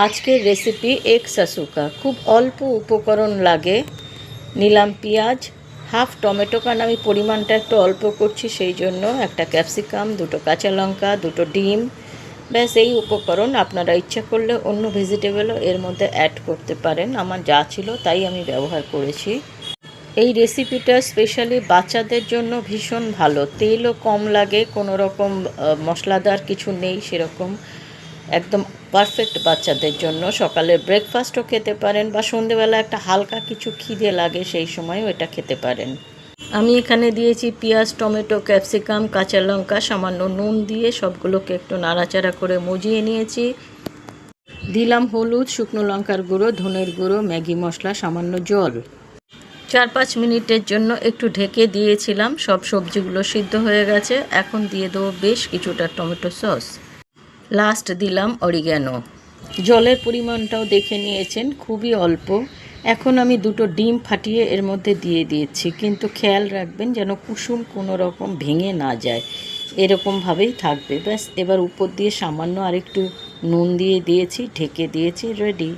আজকের রেসিপি এক শাশুকা। খুব অল্প উপকরণ লাগে। নিলাম পেঁয়াজ, হাফ টমেটো, কারণ আমি পরিমাণটা একটু অল্প করছি সেই জন্য, একটা ক্যাপসিকাম, দুটো কাঁচা লঙ্কা, দুটো ডিম, ব্যাস এই উপকরণ। আপনারা ইচ্ছা করলে অন্য ভেজিটেবলও এর মধ্যে অ্যাড করতে পারেন। আমার যা ছিল তাই আমি ব্যবহার করেছি। এই রেসিপিটা স্পেশালি বাচ্চাদের জন্য ভীষণ ভালো। তেলও কম লাগে, কোনো রকম মশলাদার কিছু নেই সেরকম। একদম পারফেক্ট বাচ্চাদের জন্য। সকালে ব্রেকফাস্টও খেতে পারেন, বা সন্ধেবেলা একটা হালকা কিছু খিদে লাগে সেই সময়ও এটা খেতে পারেন। আমি এখানে দিয়েছি পেঁয়াজ, টমেটো, ক্যাপসিকাম, কাঁচা লঙ্কা, সামান্য নুন দিয়ে সবগুলোকে একটু নাড়াচাড়া করে মজিয়ে নিয়েছি। দিলাম হলুদ, শুকনো লঙ্কার গুঁড়ো, ধনের গুঁড়ো, ম্যাগি মশলা, সামান্য জল। 4-5 মিনিটের জন্য একটু ঢেকে দিয়েছিলাম। সব সবজিগুলো সিদ্ধ হয়ে গেছে। এখন দিয়ে দেবো বেশ কিছুটা টমেটো সস। লাস্ট দিলাম অরিগ্যানো। জলের পরিমাণটাও দেখে নিয়েছেন, খুবই অল্প। এখন আমি দুটো ডিম ফাটিয়ে এর মধ্যে দিয়ে দিয়েছি, কিন্তু খেয়াল রাখবেন যেন কুসুম কোনো রকম ভেঙে না যায়, এরকমভাবেই থাকবে। ব্যাস, এবার উপর দিয়ে সামান্য আরেকটু নুন দিয়ে দিয়েছি, ঢেকে দিয়েছি, রেডি।